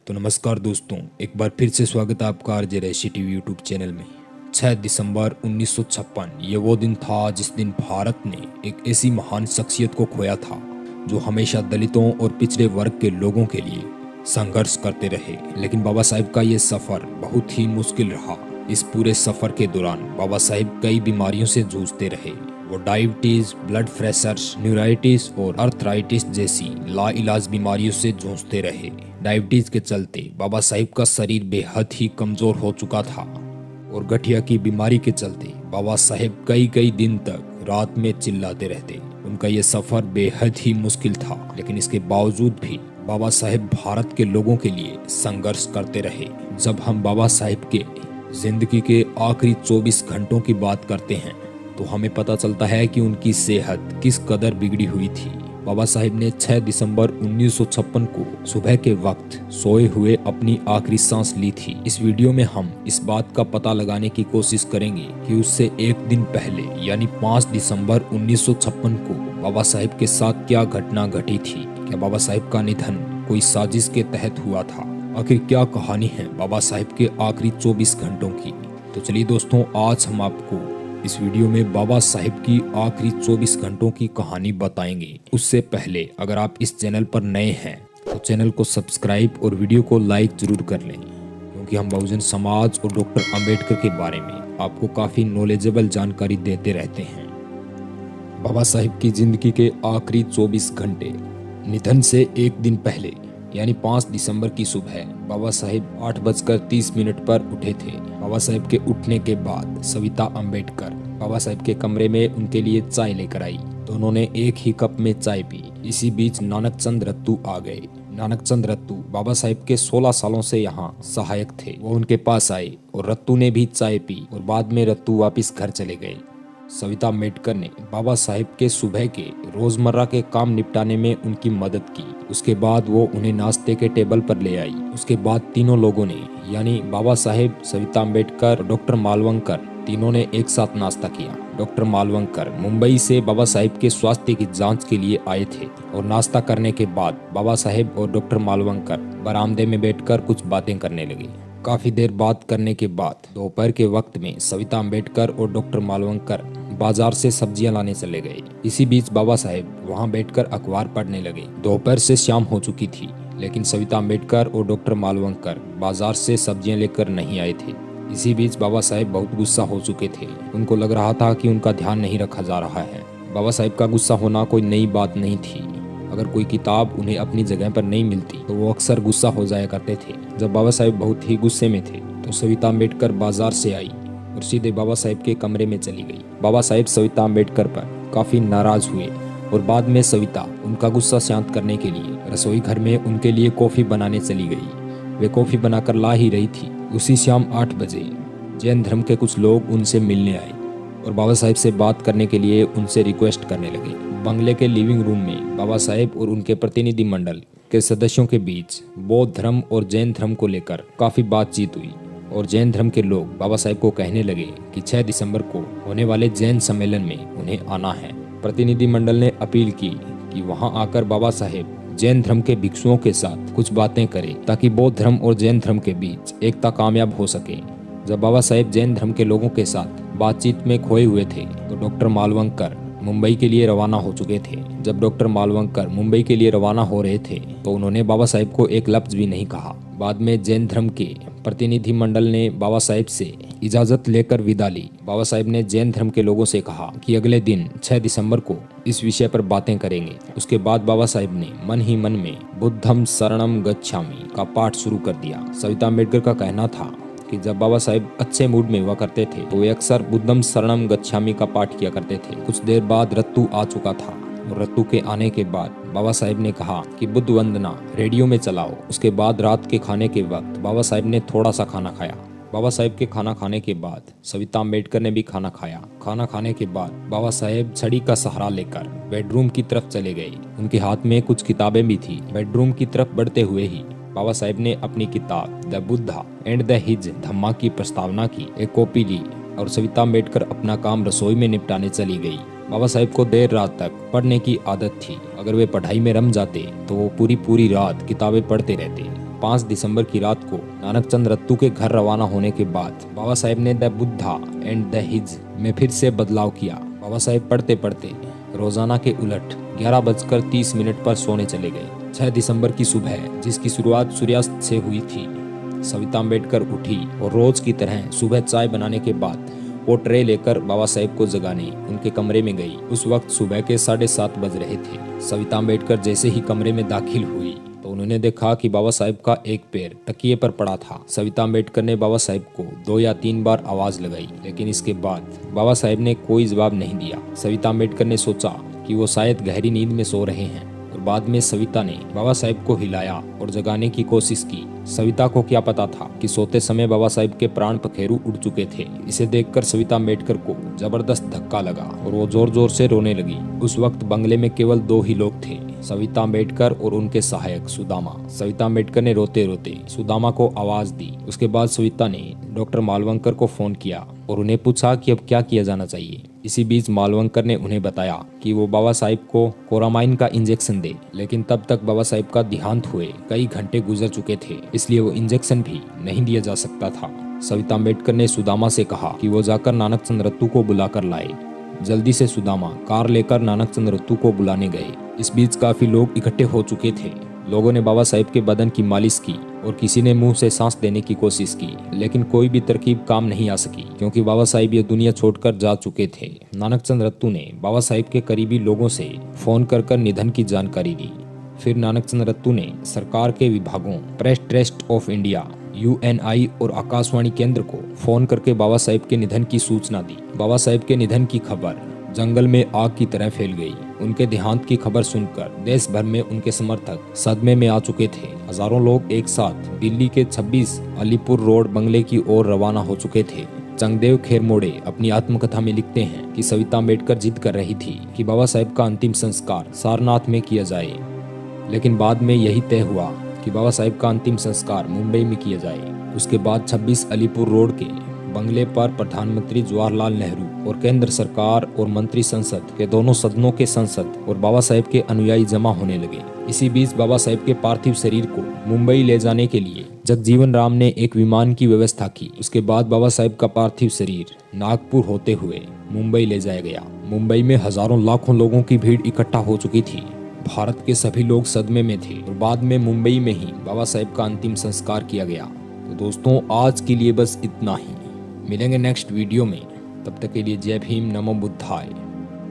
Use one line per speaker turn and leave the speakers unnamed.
तो नमस्कार दोस्तों, एक बार फिर से स्वागत है आपका RJ reishi TV YouTube channel में। 6 दिसंबर 1956 ये वो दिन था जिस दिन भारत ने एक ऐसी महान शख्सियत को खोया था जो हमेशा दलितों और पिछड़े वर्ग के लोगों के लिए संघर्ष करते रहे। लेकिन बाबा साहेब का ये सफ़र बहुत ही मुश्किल रहा। इस पूरे सफ़र के दौरान बाबा साहेब कई बीमारियों से जूझते रहे। वो डायबिटीज, ब्लड प्रेशर, न्यूराइटिस और अर्थराइटिस जैसी लाइलाज बीमारियों से जूझते रहे। डायबिटीज के चलते बाबा साहिब का शरीर बेहद ही कमजोर हो चुका था और गठिया की बीमारी के चलते बाबा साहेब कई कई दिन तक रात में चिल्लाते रहते। उनका ये सफर बेहद ही मुश्किल था, लेकिन इसके बावजूद भी बाबा साहेब भारत के लोगों के लिए संघर्ष करते रहे। जब हम बाबा साहेब के जिंदगी के आखिरी 24 घंटों की बात करते हैं तो हमें पता चलता है कि उनकी सेहत किस कदर बिगड़ी हुई थी। बाबा साहिब ने 6 दिसंबर 1956 को सुबह के वक्त सोए हुए अपनी आखिरी सांस ली थी। इस वीडियो में हम इस बात का पता लगाने की कोशिश करेंगे कि उससे एक दिन पहले यानी 5 दिसंबर 1956 को बाबा साहिब के साथ क्या घटना घटी थी। क्या बाबा साहिब का निधन कोई साजिश के तहत हुआ था? आखिर क्या कहानी है बाबा साहिब के आखिरी 24 घंटों की? तो चलिए दोस्तों, आज हम आपको इस वीडियो में बाबा साहिब की आखिरी 24 घंटों की कहानी बताएंगे। उससे पहले अगर आप इस चैनल पर नए हैं तो चैनल को सब्सक्राइब और वीडियो को लाइक जरूर कर लें, क्योंकि हम बहुजन समाज और डॉक्टर अंबेडकर के बारे में आपको काफ़ी नॉलेजेबल जानकारी देते रहते हैं। बाबा साहिब की जिंदगी के आखिरी 24 घंटे। निधन से एक दिन पहले यानी 5 दिसंबर की सुबह बाबा साहिब 8:30 पर उठे थे। बाबा साहिब के उठने के बाद सविता अंबेडकर बाबा साहिब के कमरे में उनके लिए चाय लेकर आई। दोनों ने एक ही कप में चाय पी। इसी बीच नानक चंद रत्तू आ गए। नानक चंद रत्तू बाबा साहिब के 16 सालों से यहाँ सहायक थे। वो उनके पास आए और रत्तू ने भी चाय पी और बाद में रत्तू वापिस घर चले गए। सविता अंबेडकर ने बाबा साहिब के सुबह के रोजमर्रा के काम निपटाने में उनकी मदद की। उसके बाद वो उन्हें नाश्ते के टेबल पर ले आई। उसके बाद तीनों लोगों ने यानी बाबा साहेब, सविता अंबेडकर और डॉक्टर मालवंकर तीनों ने एक साथ नाश्ता किया। डॉक्टर मालवंकर मुंबई से बाबा साहिब के स्वास्थ्य की जांच के लिए आए थे और नाश्ता करने के बाद बाबा साहेब और डॉक्टर मालवंकर बरामदे में बैठकर कुछ बातें करने लगे। काफी देर बात करने के बाद दोपहर के वक्त में सविता अंबेडकर और डॉक्टर मालवंकर बाजार से सब्जियां लाने चले गए। इसी बीच बाबा साहेब वहां बैठकर अखबार पढ़ने लगे। दोपहर से शाम हो चुकी थी, लेकिन सविता अंबेडकर और डॉक्टर मालवंकर बाजार से सब्जियां लेकर नहीं आए थे। इसी बीच बाबा साहेब बहुत गुस्सा हो चुके थे। उनको लग रहा था कि उनका ध्यान नहीं रखा जा रहा है। बाबा साहेब का गुस्सा होना कोई नई बात नहीं थी। अगर कोई किताब उन्हें अपनी जगह पर नहीं मिलती तो वो अक्सर गुस्सा हो जाया करते थे। जब बाबा साहेब बहुत ही गुस्से में थे तो सविता अंबेडकर बाजार से आई और सीधे बाबा साहेब के कमरे में चली गई। बाबा साहेब सविता अंबेडकर पर काफी नाराज हुए और बाद में सविता उनका गुस्सा शांत करने के लिए रसोई घर में उनके लिए कॉफी बनाने चली गई। वे कॉफी बनाकर ला ही रही थी। उसी शाम 8 बजे जैन धर्म के कुछ लोग उनसे मिलने आए और बाबा साहेब से बात करने के लिए उनसे रिक्वेस्ट करने लगे। बंगले के लिविंग रूम में बाबा साहेब और उनके प्रतिनिधि मंडल के सदस्यों के बीच बौद्ध धर्म और जैन धर्म को लेकर काफी बातचीत हुई और जैन धर्म के लोग बाबा साहेब को कहने लगे कि 6 दिसंबर को होने वाले जैन सम्मेलन में उन्हें आना है। प्रतिनिधि मंडल ने अपील की कि वहां आकर बाबा साहेब जैन धर्म के भिक्षुओं के साथ कुछ बातें करें ताकि बौद्ध धर्म और जैन धर्म के बीच एकता कामयाब हो सके। जब बाबा साहेब जैन धर्म के लोगों के साथ बातचीत में खोए हुए थे तो डॉक्टर मालवंकर मुंबई के लिए रवाना हो चुके थे। जब डॉक्टर मालवंकर मुंबई के लिए रवाना हो रहे थे तो उन्होंने बाबा साहेब को एक लफ्ज भी नहीं कहा। बाद में जैन धर्म के प्रतिनिधि मंडल ने बाबा साहेब से इजाजत लेकर विदा ली। बाबा साहेब ने जैन धर्म के लोगों से कहा कि अगले दिन 6 दिसंबर को इस विषय पर बातें करेंगे। उसके बाद बाबा साहेब ने मन ही मन में बुद्धम शरणम गच्छामि का पाठ शुरू कर दिया। सविता अंबेडकर का कहना था कि जब बाबा साहेब अच्छे मूड में हुआ करते थे तो वे अक्सर बुद्धम शरणम गच्छामि का पाठ किया करते थे। कुछ देर बाद रत्तू आ चुका था और रत्तू के आने के बाद बाबा साहेब ने कहा कि बुद्ध वंदना रेडियो में चलाओ। उसके बाद रात के खाने के वक्त बाबा साहेब ने थोड़ा सा खाना खाया। बाबा साहेब के खाना खाने के बाद सविता अंबेडकर ने भी खाना खाया। खाना खाने के बाद बाबा साहेब छड़ी का सहारा लेकर बेडरूम की तरफ चले गए। उनके हाथ में कुछ किताबें भी थी। बेडरूम की तरफ बढ़ते हुए ही बाबा साहेब ने अपनी किताब the Buddha and the his Dhamma की प्रस्तावना की एक कॉपी ली और सविता अंबेडकर अपना काम रसोई में निपटाने चली गई। बाबा साहेब को देर रात तक पढ़ने की आदत थी। अगर वे पढ़ाई में रम जाते तो वो पूरी पूरी रात किताबें पढ़ते रहते। 5 दिसंबर की रात को नानक चंद रत्तू के घर रवाना होने के बाद बाबा साहेब ने the Buddha and the his में फिर से बदलाव किया। बाबा साहेब पढ़ते पढ़ते रोजाना के उलट 11:30 पर सोने चले गए। 6 दिसंबर की सुबह, जिसकी शुरुआत सूर्यास्त से हुई थी, सविता अम्बेडकर उठी और रोज की तरह सुबह चाय बनाने के बाद वो ट्रे लेकर बाबा साहेब को जगाने उनके कमरे में गई। उस वक्त सुबह के 7:30 बज रहे थे। सविता अम्बेडकर जैसे ही कमरे में दाखिल हुई तो उन्होंने देखा कि बाबा साहेब का एक पैर तकिए पर पड़ा था। सविता अम्बेडकर ने बाबा साहेब को 2 या 3 बार आवाज लगाई, लेकिन इसके बाद बाबा साहेब ने कोई जवाब नहीं दिया। सविता अम्बेडकर ने सोचा कि वो शायद गहरी नींद में सो रहे हैं और बाद में सविता ने बाबा साहेब को हिलाया और जगाने की कोशिश की। सविता को क्या पता था कि सोते समय बाबा साहेब के प्राण पखेरु उड़ चुके थे। इसे देखकर सविता अम्बेडकर को जबरदस्त धक्का लगा और वो जोर जोर से रोने लगी। उस वक्त बंगले में केवल 2 ही लोग थे, सविता अम्बेडकर और उनके सहायक सुदामा। सविता अम्बेडकर ने रोते रोते सुदामा को आवाज दी। उसके बाद सविता ने डॉक्टर मालवंकर को फोन किया और उन्हें पूछा कि अब क्या किया जाना चाहिए। इसी बीच मालवंकर ने उन्हें बताया कि वो बाबा साहिब को कोरामाइन का इंजेक्शन दे, लेकिन तब तक बाबा साहिब का देहांत हुए कई घंटे गुजर चुके थे, इसलिए वो इंजेक्शन भी नहीं दिया जा सकता था। सविता अम्बेडकर ने सुदामा से कहा कि वो जाकर नानक चंद रत्तू को बुलाकर लाए। जल्दी से सुदामा कार लेकर नानक चंद रत्तू को बुलाने गए। इस बीच काफी लोग इकट्ठे हो चुके थे। लोगों ने बाबा साहिब के बदन की मालिश की और किसी ने मुंह से सांस देने की कोशिश की, लेकिन कोई भी तरकीब काम नहीं आ सकी, क्योंकि बाबा साहिब ये दुनिया छोड़कर जा चुके थे। नानक चंद रत्तू ने बाबा साहिब के करीबी लोगों से फोन कर निधन की जानकारी दी। फिर नानक चंद रत्तू ने सरकार के विभागों, press trust of India, UNI और आकाशवाणी केंद्र को फोन करके बाबा साहिब के निधन की सूचना दी। बाबा साहिब के निधन की खबर जंगल में आग की तरह फैल गई। उनके देहांत की खबर सुनकर देश भर में उनके समर्थक सदमे में आ चुके थे। हजारों लोग एक साथ दिल्ली के 26 अलीपुर रोड बंगले की ओर रवाना हो चुके थे। चंगदेव खेरमोड़े अपनी आत्मकथा में लिखते हैं कि सविता अम्बेडकर जिद कर रही थी कि बाबा साहेब का अंतिम संस्कार सारनाथ में किया जाए, लेकिन बाद में यही तय हुआ कि बाबा साहेब का अंतिम संस्कार मुंबई में किया जाए। उसके बाद 26 अलीपुर रोड के बंगले पर प्रधानमंत्री जवाहरलाल नेहरू और केंद्र सरकार और मंत्री संसद के दोनों सदनों के संसद और बाबा साहेब के अनुयायी जमा होने लगे। इसी बीच बाबा साहेब के पार्थिव शरीर को मुंबई ले जाने के लिए जगजीवन राम ने एक विमान की व्यवस्था की। उसके बाद बाबा साहेब का पार्थिव शरीर नागपुर होते हुए मुंबई ले जाया गया। मुंबई में हजारों लाखों लोगों की भीड़ इकट्ठा हो चुकी थी। भारत के सभी लोग सदमे में थे और बाद में मुंबई में ही बाबा साहेब का अंतिम संस्कार किया गया। तो दोस्तों, आज के लिए बस इतना ही। मिलेंगे नेक्स्ट वीडियो में, तब तक के लिए जय भीम, नमो बुद्धाय।